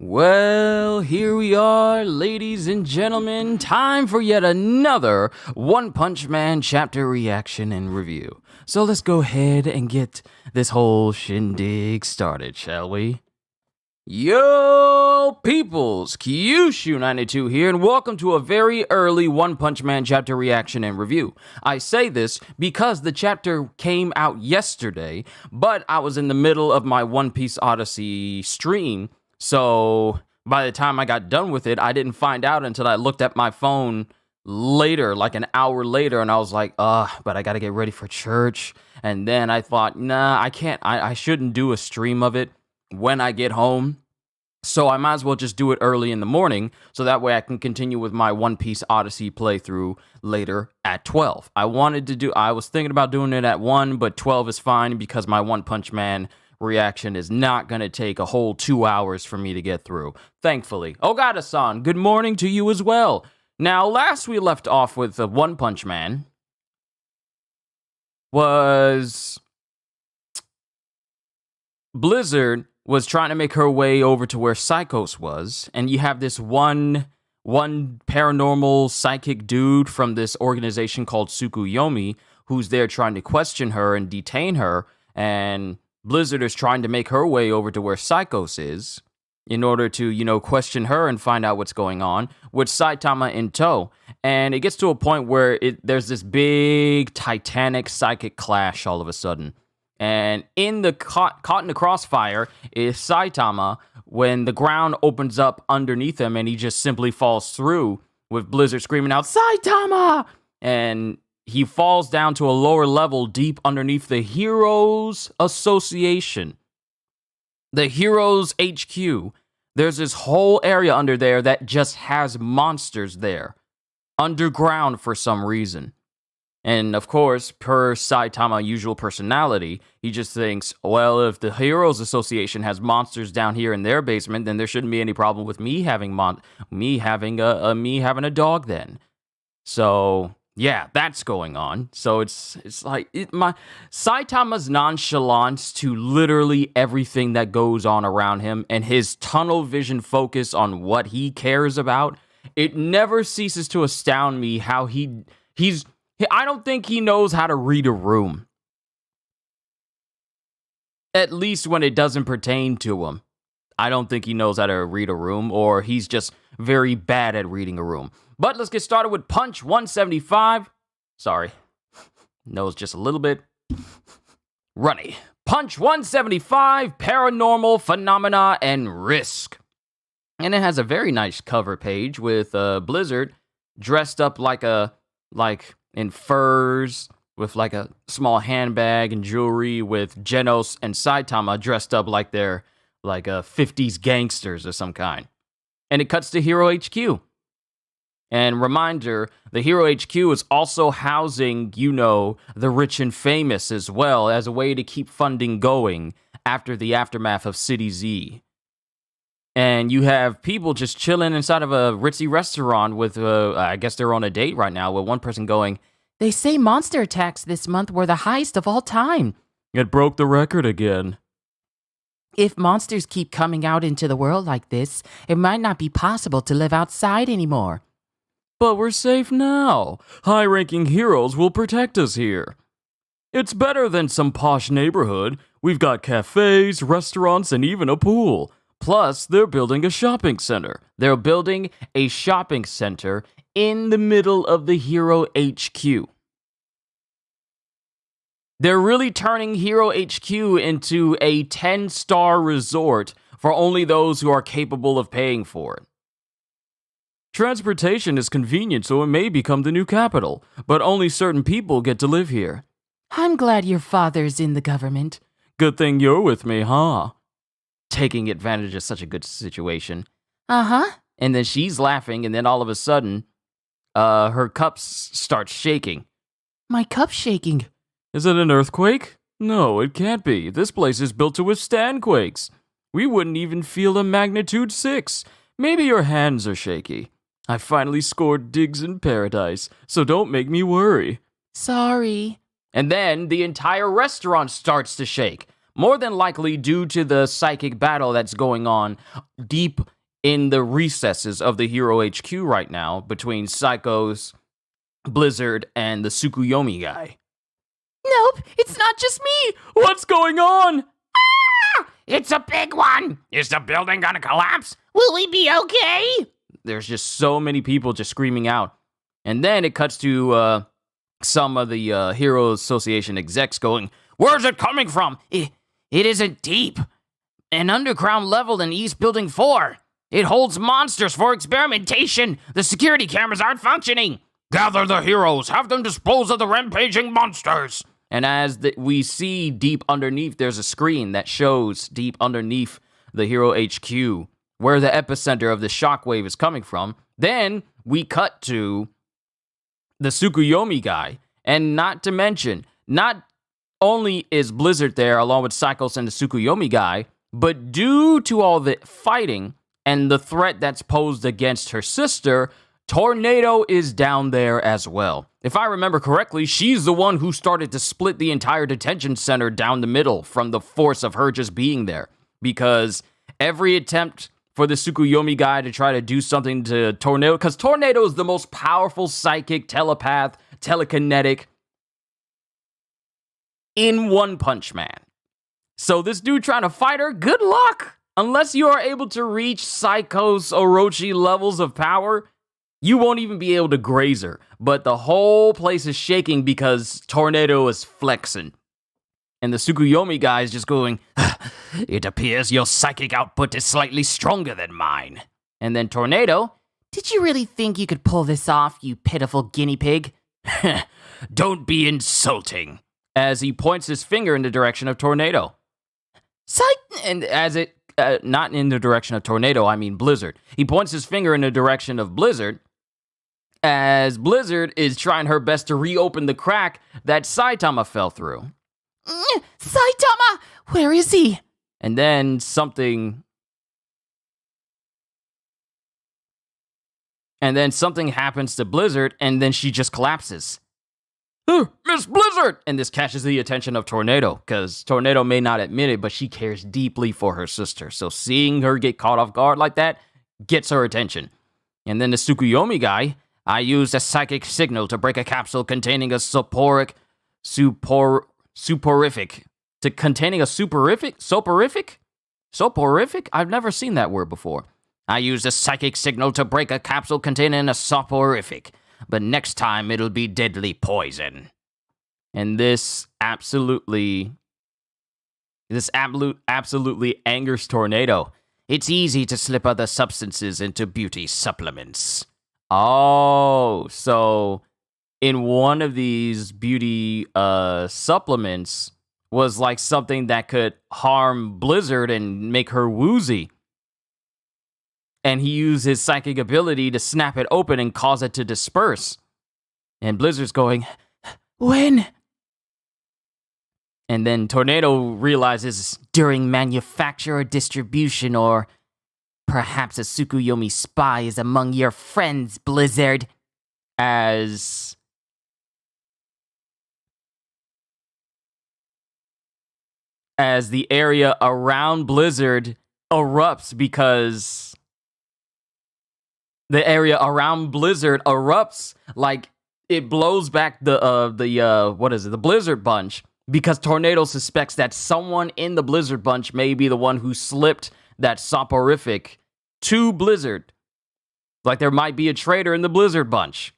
Well, here we are, ladies and gentlemen. Time for yet another One Punch Man chapter reaction and review. So let's go ahead and get this whole shindig started, shall we? Yo, peoples! Kyushu92 here, and welcome to a very early One Punch Man chapter reaction and review. I say this because the chapter came out yesterday, but I was in the middle of my One Piece Odyssey stream, so by the time I got done with it, I didn't find out until I looked at my phone later, like an hour later, and I was like, but I gotta get ready for church. And then I thought, nah, I can't, I shouldn't do a stream of it when I get home. So I might as well just do it early in the morning, so that way I can continue with my One Piece Odyssey playthrough later at 12. I was thinking about doing it at 1, but 12 is fine because my One Punch Man reaction is not going to take a whole 2 hours for me to get through, thankfully. Ogata-san, good morning to you as well. Now, last we left off with the One Punch Man was Blizzard was trying to make her way over to where Psychos was, and you have this one paranormal psychic dude from this organization called Tsukuyomi who's there trying to question her and detain her, and Blizzard is trying to make her way over to where Psychos is in order to, question her and find out what's going on, with Saitama in tow. And it gets to a point where there's this big titanic psychic clash all of a sudden. And in the caught in the crossfire is Saitama when the ground opens up underneath him and he just simply falls through with Blizzard screaming out, "Saitama!" And he falls down to a lower level deep underneath the Heroes Association. The Heroes HQ. There's this whole area under there that just has monsters there. Underground for some reason. And of course, per Saitama's usual personality, he just thinks, well, if the Heroes Association has monsters down here in their basement, then there shouldn't be any problem with me having a dog then. So yeah, that's going on. So it's like Saitama's nonchalance to literally everything that goes on around him and his tunnel vision focus on what he cares about. It never ceases to astound me how I don't think he knows how to read a room. At least when it doesn't pertain to him. I don't think he knows how to read a room, or he's just very bad at reading a room. But let's get started with Punch 175. Sorry. Nose just a little bit runny. Punch 175, Paranormal Phenomena and Risk. And it has a very nice cover page with Blizzard dressed up in furs, with like a small handbag and jewelry, with Genos and Saitama dressed up like they're like 50s gangsters of some kind. And it cuts to Hero HQ. And reminder, the Hero HQ is also housing, the rich and famous as well, as a way to keep funding going after the aftermath of City Z. And you have people just chilling inside of a ritzy restaurant with, I guess they're on a date right now, with one person going, "They say monster attacks this month were the highest of all time. It broke the record again. If monsters keep coming out into the world like this, it might not be possible to live outside anymore. But we're safe now. High-ranking heroes will protect us here. It's better than some posh neighborhood. We've got cafes, restaurants, and even a pool. Plus, they're building a shopping center. They're building a shopping center in the middle of the Hero HQ. They're really turning Hero HQ into a 10-star resort for only those who are capable of paying for it. Transportation is convenient, so it may become the new capital, but only certain people get to live here. I'm glad your father's in the government. Good thing you're with me, huh? Taking advantage of such a good situation. Uh-huh. And then she's laughing, and then all of a sudden, her cups start shaking. My cup's shaking. Is it an earthquake? No, it can't be. This place is built to withstand quakes. We wouldn't even feel a magnitude 6. Maybe your hands are shaky. I finally scored digs in paradise, so don't make me worry. Sorry. And then the entire restaurant starts to shake. more than likely due to the psychic battle that's going on deep in the recesses of the Hero HQ right now between Psychos, Blizzard, and the Tsukuyomi guy. Nope, it's not just me. What's going on? It's a big one. Is the building gonna collapse? Will we be okay? There's just so many people just screaming out. And then it cuts to some of the Hero Association execs going, Where's it coming from? It isn't deep. An underground level in East Building 4. It holds monsters for experimentation. The security cameras aren't functioning. Gather the heroes. Have them dispose of the rampaging monsters. And as we see deep underneath, there's a screen that shows deep underneath the Hero HQ where the epicenter of the shockwave is coming from. Then we cut to the Tsukuyomi guy. And not to mention, not only is Blizzard there along with Psychos and the Tsukuyomi guy, but due to all the fighting and the threat that's posed against her sister, Tornado is down there as well. If I remember correctly, she's the one who started to split the entire detention center down the middle from the force of her just being there. Because every attempt for the Tsukuyomi guy to try to do something to Tornado, because Tornado is the most powerful psychic, telepath, telekinetic in One Punch Man. So this dude trying to fight her, good luck! Unless you are able to reach Psychos Orochi levels of power, you won't even be able to graze her. But the whole place is shaking because Tornado is flexing. And the Tsukuyomi guy is just going, It appears your psychic output is slightly stronger than mine. And then Tornado, Did you really think you could pull this off, you pitiful guinea pig? Don't be insulting. As he points his finger in the direction of Tornado. And as it, not in the direction of Tornado, I mean Blizzard. He points his finger in the direction of Blizzard, as Blizzard is trying her best to reopen the crack that Saitama fell through. Saitama! Where is he? And then something happens to Blizzard, and then she just collapses. Miss Blizzard! And this catches the attention of Tornado, because Tornado may not admit it, but she cares deeply for her sister. So seeing her get caught off guard like that gets her attention. And then the Tsukuyomi guy, I used a psychic signal to break a capsule containing a Soporific? Soporific? I've never seen that word before. I used a psychic signal to break a capsule containing a soporific, but next time it'll be deadly poison. And this absolutely angers Tornado. It's easy to slip other substances into beauty supplements. Oh, so in one of these beauty supplements was like something that could harm Blizzard and make her woozy. And he used his psychic ability to snap it open and cause it to disperse. And Blizzard's going, When? And then Tornado realizes, During manufacture or distribution, or perhaps a Tsukuyomi spy is among your friends, Blizzard. as the area around Blizzard erupts because like it blows back the Blizzard bunch, because Tornado suspects that someone in the Blizzard bunch may be the one who slipped that soporific to Blizzard. Like there might be a traitor in the Blizzard bunch.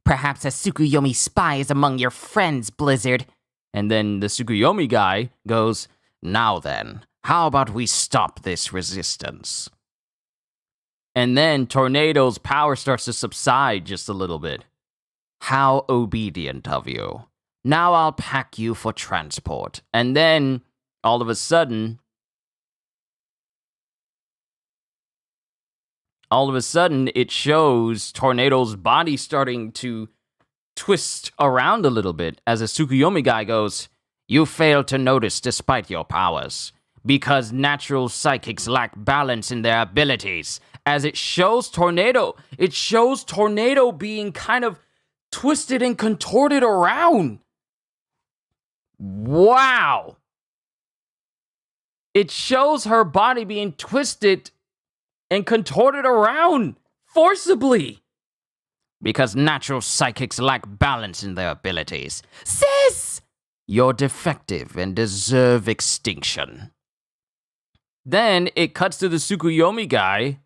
Perhaps a Tsukuyomi spy is among your friends, Blizzard. And then the Tsukuyomi guy goes, Now then, how about we stop this resistance? And then Tornado's power starts to subside just a little bit. How obedient of you. Now I'll pack you for transport. And then, all of a sudden, it shows Tornado's body starting to twist around a little bit as a Tsukuyomi guy goes, You fail to notice despite your powers, because natural psychics lack balance in their abilities. As it shows Tornado being kind of twisted and contorted around. Wow. it shows her body being twisted and contorted around forcibly. Because natural psychics lack balance in their abilities. Sis! You're defective and deserve extinction. Then it cuts to the Tsukuyomi guy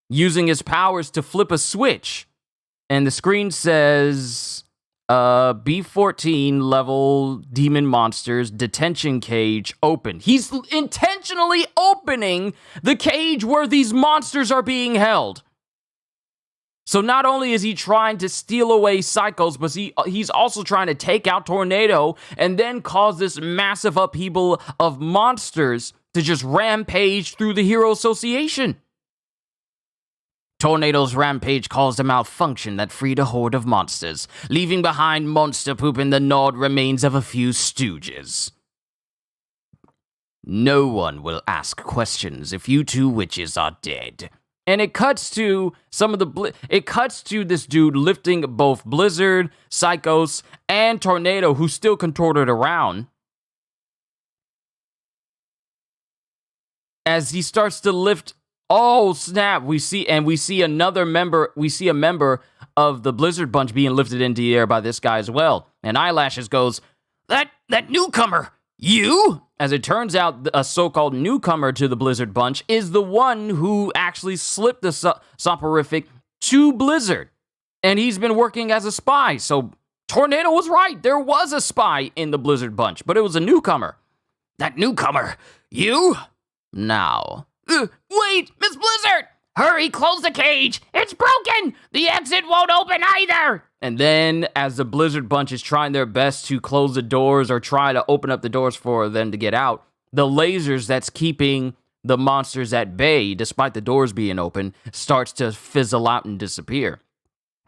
using his powers to flip a switch. And the screen says, B14 level demon monsters detention cage open. He's intentionally opening the cage where these monsters are being held. So not only is he trying to steal away Psychos, but he's also trying to take out Tornado and then cause this massive upheaval of monsters to just rampage through the Hero Association. Tornado's rampage caused a malfunction that freed a horde of monsters, leaving behind monster poop and the gnawed remains of a few stooges. No one will ask questions if you two witches are dead. And it cuts to this dude lifting both Blizzard, Psychos, and Tornado, who's still contorted around. As he starts to lift, oh snap! We see a member of the Blizzard bunch being lifted into the air by this guy as well. And Eyelashes goes, That newcomer, you? As it turns out, a so-called newcomer to the Blizzard bunch is the one who actually slipped the soporific to Blizzard. And he's been working as a spy. So Tornado was right. There was a spy in the Blizzard bunch, but it was a newcomer. That newcomer, you? Now. Wait, Miss Blizzard! Hurry, close the cage! It's broken! The exit won't open either! And then, as the Blizzard bunch is trying their best to close the doors or try to open up the doors for them to get out, the lasers that's keeping the monsters at bay, despite the doors being open, starts to fizzle out and disappear.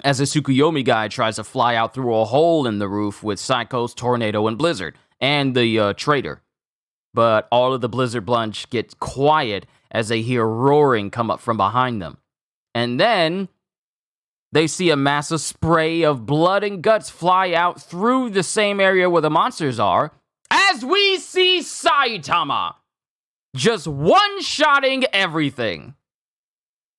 As the Tsukuyomi guy tries to fly out through a hole in the roof with Psychos, Tornado, and Blizzard, and the traitor. But all of the Blizzard bunch gets quiet as they hear roaring come up from behind them. And then they see a massive spray of blood and guts fly out through the same area where the monsters are, as we see Saitama just one-shotting everything.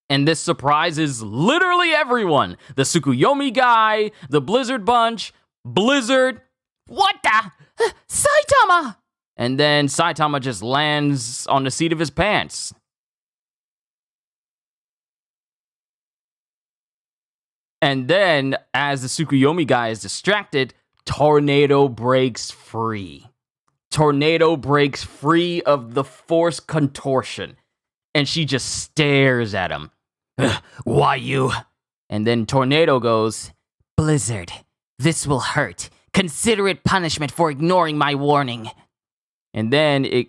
And this surprises literally everyone. The Tsukuyomi guy, the Blizzard bunch, Blizzard. What the? Saitama! And then Saitama just lands on the seat of his pants. And then, as the Tsukuyomi guy is distracted, Tornado breaks free. Tornado breaks free of the force contortion. And she just stares at him. Why you? And then Tornado goes, Blizzard, this will hurt. Consider it punishment for ignoring my warning. And then it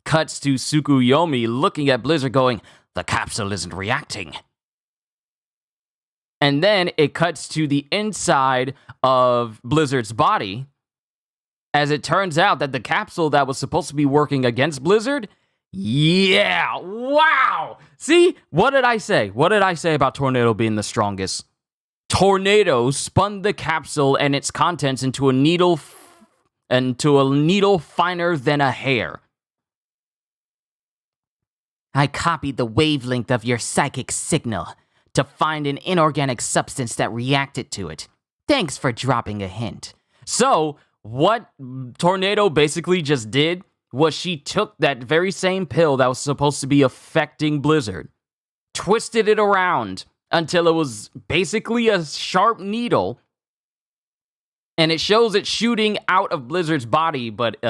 cuts to Tsukuyomi looking at Blizzard going, the capsule isn't reacting. And then it cuts to the inside of Blizzard's body, as it turns out that the capsule that was supposed to be working against Blizzard, yeah, wow! See, what did I say? What did I say about Tornado being the strongest? Tornado spun the capsule and its contents into a needle finer than a hair. I copied the wavelength of your psychic signal to find an inorganic substance that reacted to it. Thanks for dropping a hint. So, what Tornado basically just did was she took that very same pill that was supposed to be affecting Blizzard, twisted it around until it was basically a sharp needle, and it shows it shooting out of Blizzard's body, but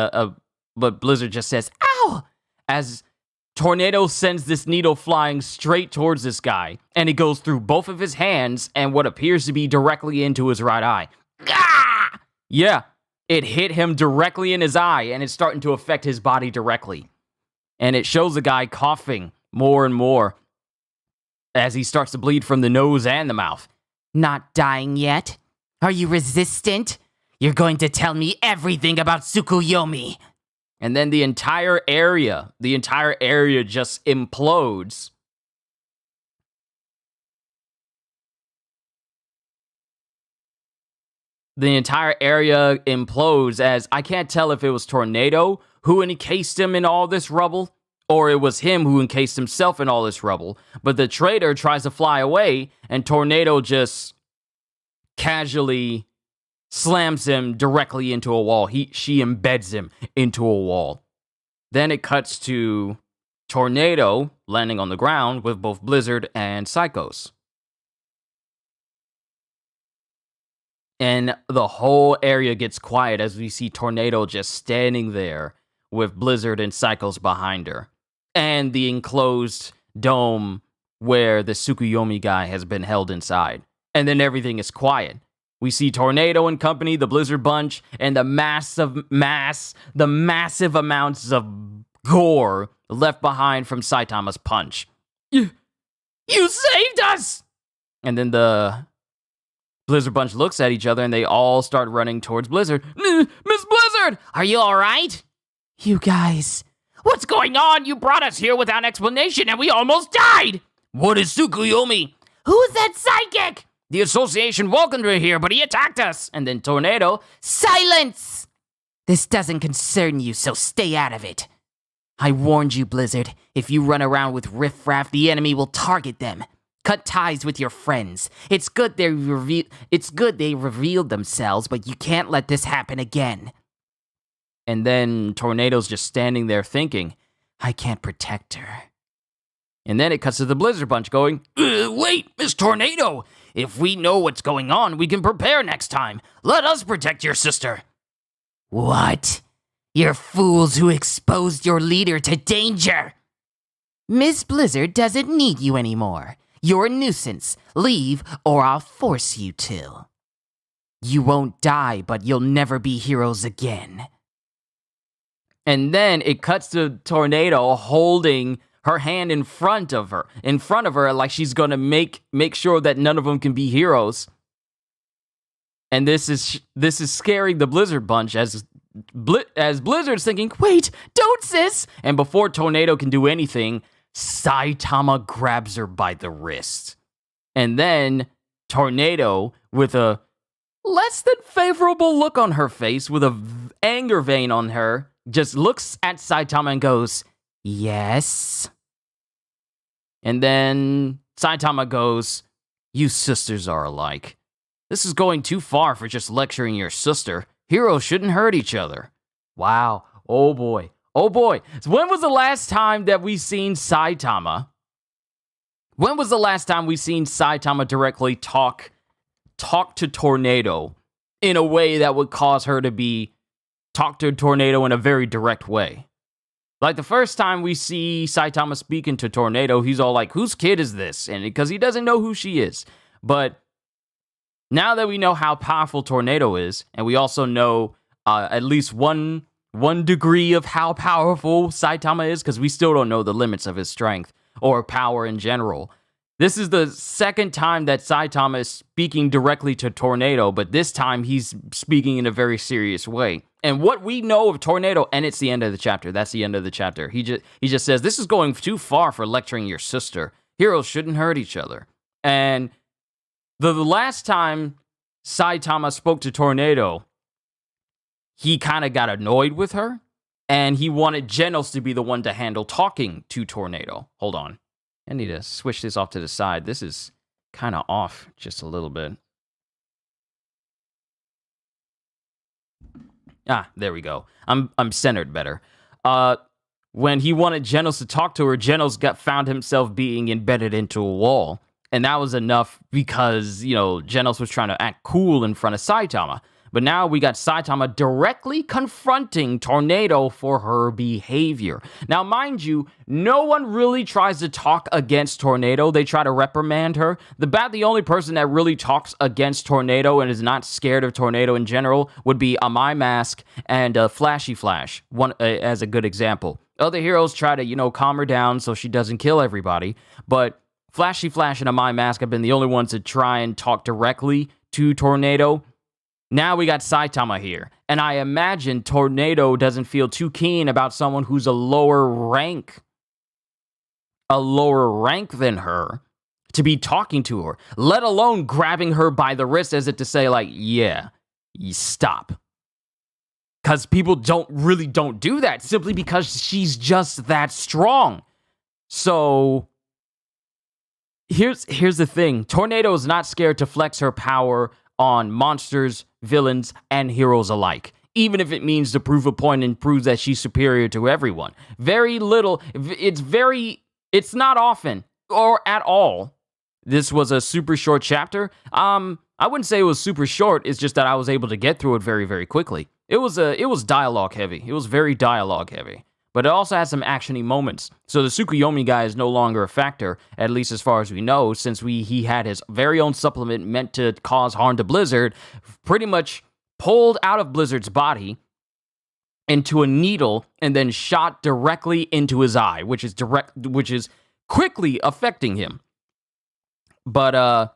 Blizzard just says, ow! As Tornado sends this needle flying straight towards this guy, and it goes through both of his hands and what appears to be directly into his right eye. Gah! Yeah, it hit him directly in his eye, and it's starting to affect his body directly. And it shows the guy coughing more and more as he starts to bleed from the nose and the mouth. Not dying yet? Are you resistant? You're going to tell me everything about Tsukuyomi. And then the entire area just implodes. The entire area implodes as I can't tell if it was Tornado who encased him in all this rubble, or it was him who encased himself in all this rubble. But the traitor tries to fly away, and Tornado just casually slams him directly into a wall. She embeds him into a wall. Then it cuts to Tornado landing on the ground with both Blizzard and Psychos. And the whole area gets quiet as we see Tornado just standing there with Blizzard and Psychos behind her. And the enclosed dome where the Tsukuyomi guy has been held inside. And then everything is quiet. We see Tornado and company, the Blizzard bunch, and the massive amounts of gore left behind from Saitama's punch. You saved us! And then the Blizzard bunch looks at each other and they all start running towards Blizzard. Miss Blizzard! Are you alright? You guys... What's going on? You brought us here without explanation and we almost died! What is Tsukuyomi? Who's that psychic? The association welcomed her here, but he attacked us. And then Tornado... Silence! This doesn't concern you, so stay out of it. I warned you, Blizzard. If you run around with riffraff, the enemy will target them. Cut ties with your friends. It's good they revealed themselves, but you can't let this happen again. And then Tornado's just standing there thinking, I can't protect her. And then it cuts to the Blizzard bunch going, wait, Miss Tornado. If we know what's going on, we can prepare next time. Let us protect your sister. What? You're fools who exposed your leader to danger. Miss Blizzard doesn't need you anymore. You're a nuisance. Leave, or I'll force you to. You won't die, but you'll never be heroes again. And then it cuts to Tornado holding her hand in front of her, like she's gonna make sure that none of them can be heroes. And this is scaring the Blizzard bunch as Blizzard's thinking, wait, don't sis! And before Tornado can do anything, Saitama grabs her by the wrist. And then Tornado, with a less than favorable look on her face, with a anger vein on her, just looks at Saitama and goes, yes? And then Saitama goes, you sisters are alike. This is going too far for just lecturing your sister. Heroes shouldn't hurt each other. Wow. Oh boy. Oh boy. So when was the last time that we seen Saitama? When was the last time we seen Saitama directly talk to Tornado in a way that would cause her to talk to Tornado in a very direct way? Like the first time we see Saitama speaking to Tornado, he's all like, whose kid is this? And because he doesn't know who she is. But now that we know how powerful Tornado is, and we also know at least one degree of how powerful Saitama is, because we still don't know the limits of his strength or power in general. This is the second time that Saitama is speaking directly to Tornado, but this time he's speaking in a very serious way. And what we know of Tornado, and it's the end of the chapter. That's the end of the chapter. He just says, this is going too far for lecturing your sister. Heroes shouldn't hurt each other. And the last time Saitama spoke to Tornado, he kind of got annoyed with her, and he wanted Genos to be the one to handle talking to Tornado. Hold on. I need to switch this off to the side. This is kind of off just a little bit. Ah, there we go. I'm centered better. When he wanted Genos to talk to her, Genos found himself being embedded into a wall. And that was enough because, Genos was trying to act cool in front of Saitama. But now we got Saitama directly confronting Tornado for her behavior. Now, mind you, no one really tries to talk against Tornado. They try to reprimand her. The only person that really talks against Tornado and is not scared of Tornado in general would be Amai Mask and Flashy Flash, as a good example. Other heroes try to, calm her down so she doesn't kill everybody. But Flashy Flash and Amai Mask have been the only ones to try and talk directly to Tornado. Now we got Saitama here, and I imagine Tornado doesn't feel too keen about someone who's a lower rank than her to be talking to her, let alone grabbing her by the wrist as if to say, like, yeah, you stop. Because people don't do that simply because she's just that strong. So here's the thing. Tornado is not scared to flex her power on monsters, villains, and heroes alike, even if it means to prove a point and prove that she's superior to everyone. Very little. It's not often or at all. This was a super short chapter. I wouldn't say it was super short. It's just that I was able to get through it very, very quickly. It was dialogue heavy. It was very dialogue heavy. But it also had some actiony moments. So the Tsukuyomi guy is no longer a factor, at least as far as we know, since he had his very own supplement meant to cause harm to Blizzard, pretty much pulled out of Blizzard's body into a needle and then shot directly into his eye, which is quickly affecting him. But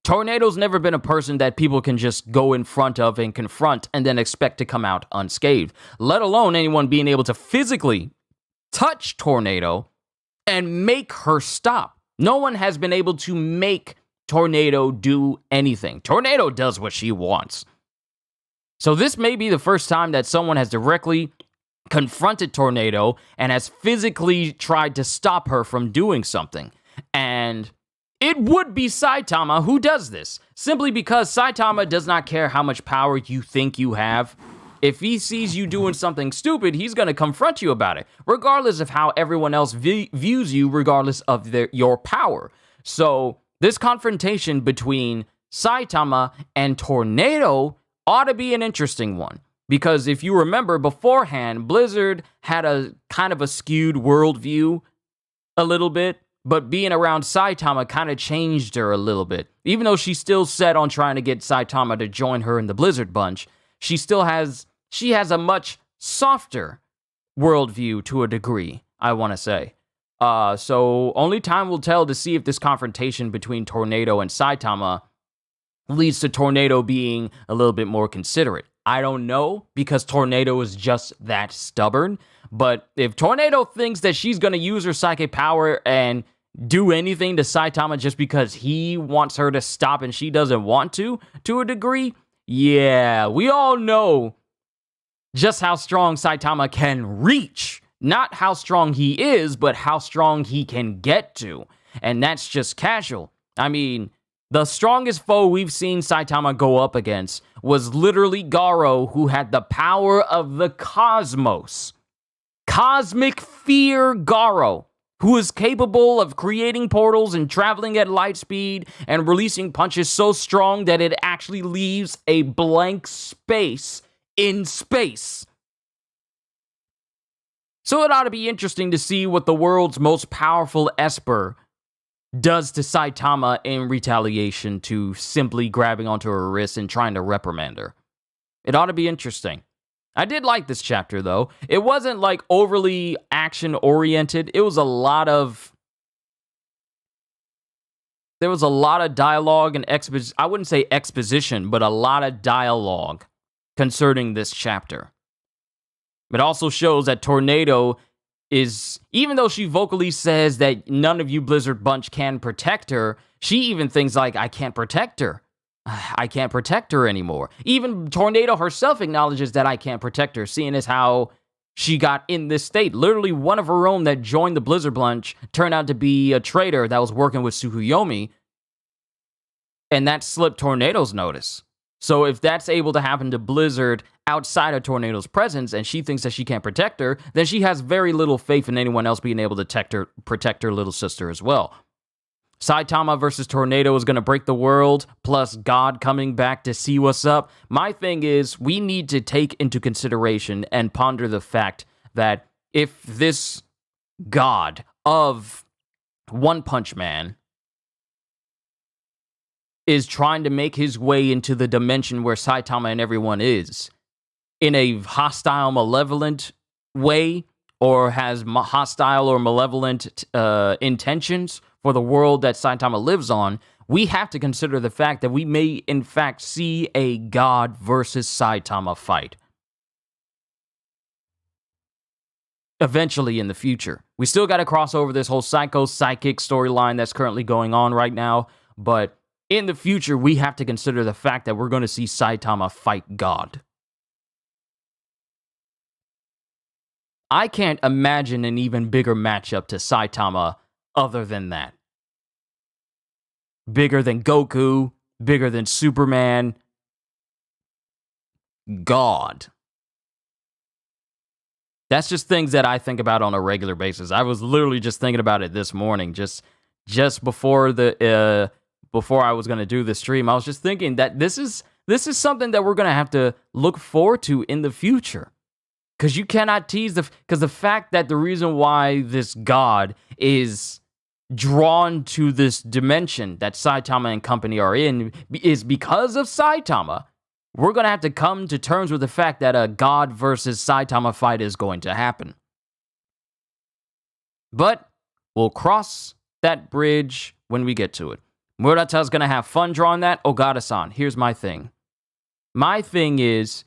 Tornado's never been a person that people can just go in front of and confront and then expect to come out unscathed, let alone anyone being able to physically touch Tornado and make her stop. No one has been able to make Tornado do anything. Tornado does what she wants. So this may be the first time that someone has directly confronted Tornado and has physically tried to stop her from doing something. And it would be Saitama who does this, simply because Saitama does not care how much power you think you have. If he sees you doing something stupid, he's going to confront you about it, regardless of how everyone else views you, regardless of your power. So this confrontation between Saitama and Tornado ought to be an interesting one. Because if you remember beforehand, Blizzard had a kind of a skewed worldview a little bit. But being around Saitama kind of changed her a little bit. Even though she's still set on trying to get Saitama to join her in the Blizzard bunch, she has a much softer worldview to a degree, I want to say. So only time will tell to see if this confrontation between Tornado and Saitama leads to Tornado being a little bit more considerate. I don't know, because Tornado is just that stubborn. But if Tornado thinks that she's going to use her psychic power and do anything to Saitama just because he wants her to stop and she doesn't want to a degree, yeah, we all know just how strong Saitama can reach. Not how strong he is, but how strong he can get to. And that's just casual. I mean, the strongest foe we've seen Saitama go up against was literally Garo, who had the power of the cosmos. Cosmic Fear Garo, who is capable of creating portals and traveling at light speed and releasing punches so strong that it actually leaves a blank space in space. So it ought to be interesting to see what the world's most powerful Esper does to Saitama in retaliation to simply grabbing onto her wrist and trying to reprimand her. It ought to be interesting. I did like this chapter, though. It wasn't, like, overly action-oriented. There was a lot of dialogue and exposition. I wouldn't say exposition, but a lot of dialogue concerning this chapter. It also shows that Tornado is, even though she vocally says that none of you Blizzard bunch can protect her, she even thinks, like, I can't protect her. I can't protect her anymore. Even Tornado herself acknowledges that I can't protect her, seeing as how she got in this state. Literally, one of her own that joined the Blizzard bunch turned out to be a traitor that was working with Tsukuyomi, and that slipped Tornado's notice. So if that's able to happen to Blizzard outside of Tornado's presence, and she thinks that she can't protect her, then she has very little faith in anyone else being able to protect her little sister as well. Saitama versus Tornado is going to break the world, plus God coming back to see what's up. My thing is, we need to take into consideration and ponder the fact that if this God of One Punch Man is trying to make his way into the dimension where Saitama and everyone is, in a hostile, malevolent way, or has hostile or malevolent intentions for the world that Saitama lives on, we have to consider the fact that we may, in fact, see a God versus Saitama fight. Eventually in the future. We still got to cross over this whole psychic storyline that's currently going on right now, but in the future, we have to consider the fact that we're going to see Saitama fight God. I can't imagine an even bigger matchup to Saitama other than that. Bigger than Goku, bigger than Superman. God. That's just things that I think about on a regular basis. I was literally just thinking about it this morning, just before before I was going to do the stream. I was just thinking that this is something that we're going to have to look forward to in the future. Because you cannot tease because the fact that the reason why this god is drawn to this dimension that Saitama and company are in is because of Saitama. We're going to have to come to terms with the fact that a God versus Saitama fight is going to happen. But we'll cross that bridge when we get to it. Murata's going to have fun drawing that. Ogata-san, here's my thing. My thing is,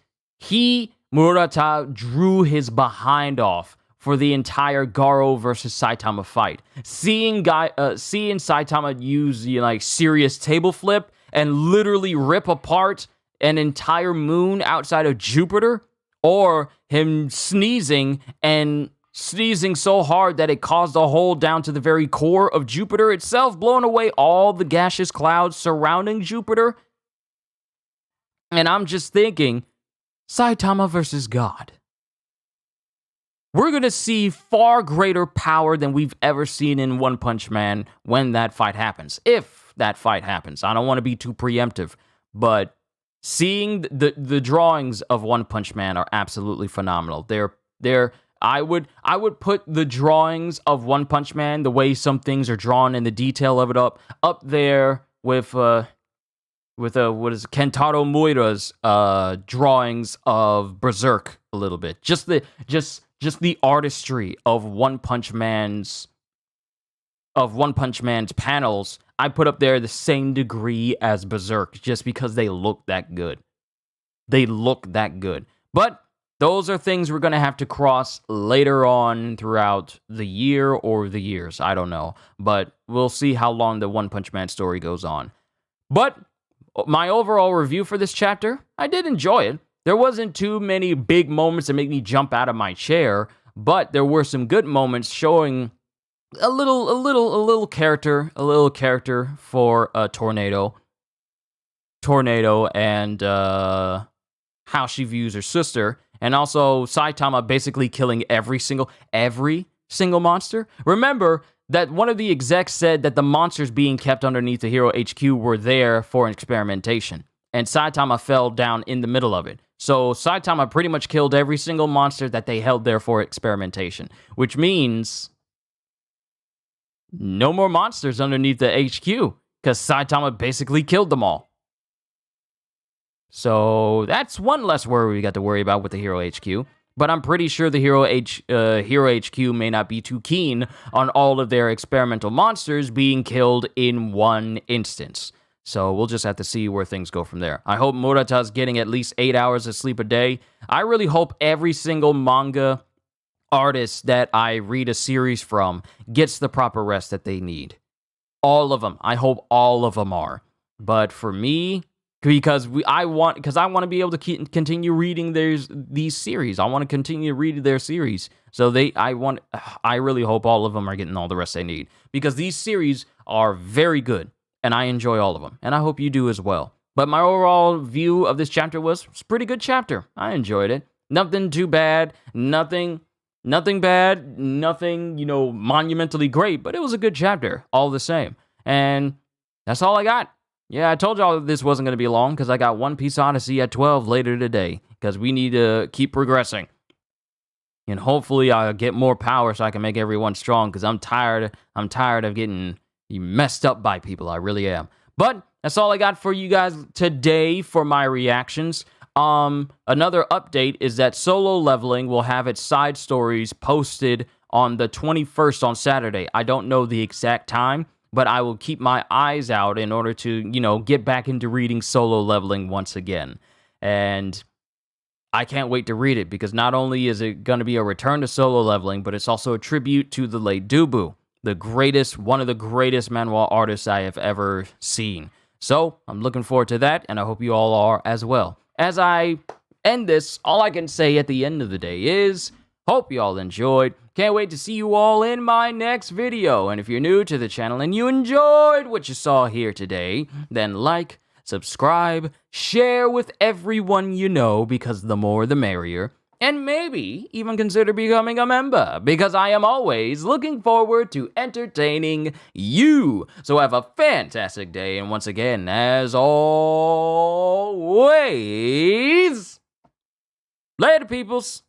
Murata drew his behind off for the entire Garo versus Saitama fight. Seeing Saitama use serious table flip and literally rip apart an entire moon outside of Jupiter, or him sneezing so hard that it caused a hole down to the very core of Jupiter itself, blowing away all the gaseous clouds surrounding Jupiter. And I'm just thinking, Saitama versus God. We're going to see far greater power than we've ever seen in One Punch Man when that fight happens. If that fight happens. I don't want to be too preemptive, but seeing the drawings of One Punch Man are absolutely phenomenal. I would put the drawings of One Punch Man, the way some things are drawn and the detail of it up there with what is it, Kentaro Moira's drawings of Berserk a little bit. Just the artistry of One Punch Man's panels, I put up there the same degree as Berserk, just because they look that good. But those are things we're going to have to cross later on throughout the year or the years. I don't know. But we'll see how long the One Punch Man story goes on. But my overall review for this chapter, I did enjoy it. There wasn't too many big moments that make me jump out of my chair, but there were some good moments showing a little character for Tornado and how she views her sister, and also Saitama basically killing every single monster. Remember that one of the execs said that the monsters being kept underneath the Hero HQ were there for experimentation, and Saitama fell down in the middle of it. So Saitama pretty much killed every single monster that they held there for experimentation, which means no more monsters underneath the HQ, because Saitama basically killed them all. So that's one less worry we got to worry about with the Hero HQ. But I'm pretty sure the Hero HQ may not be too keen on all of their experimental monsters being killed in one instance. So we'll just have to see where things go from there. I hope Murata's getting at least 8 hours of sleep a day. I really hope every single manga artist that I read a series from gets the proper rest that they need. All of them. I hope all of them are. But for me, because I want to be able to continue reading these series. I want to continue reading their series. So I really hope all of them are getting all the rest they need, because these series are very good and I enjoy all of them, and I hope you do as well. But my overall view of this chapter was a pretty good chapter. I enjoyed it. Nothing too bad. Nothing bad. Nothing, monumentally great. But it was a good chapter all the same. And that's all I got. Yeah, I told y'all this wasn't going to be long because I got One Piece Odyssey at 12 later today because we need to keep progressing. And hopefully I'll get more power so I can make everyone strong, because I'm tired of getting messed up by people. I really am. But that's all I got for you guys today for my reactions. Another update is that Solo Leveling will have its side stories posted on the 21st on Saturday. I don't know the exact time, but I will keep my eyes out in order to, get back into reading Solo Leveling once again. And I can't wait to read it, because not only is it going to be a return to Solo Leveling, but it's also a tribute to the late Dubu, one of the greatest manhwa artists I have ever seen. So I'm looking forward to that, and I hope you all are as well. As I end this, all I can say at the end of the day is, Hope you all enjoyed. Can't wait to see you all in my next video. And if you're new to the channel and you enjoyed what you saw here today, then like, subscribe, share with everyone you know, because the more the merrier. And maybe even consider becoming a member, because I am always looking forward to entertaining you. So have a fantastic day, and once again, as always, later, peoples.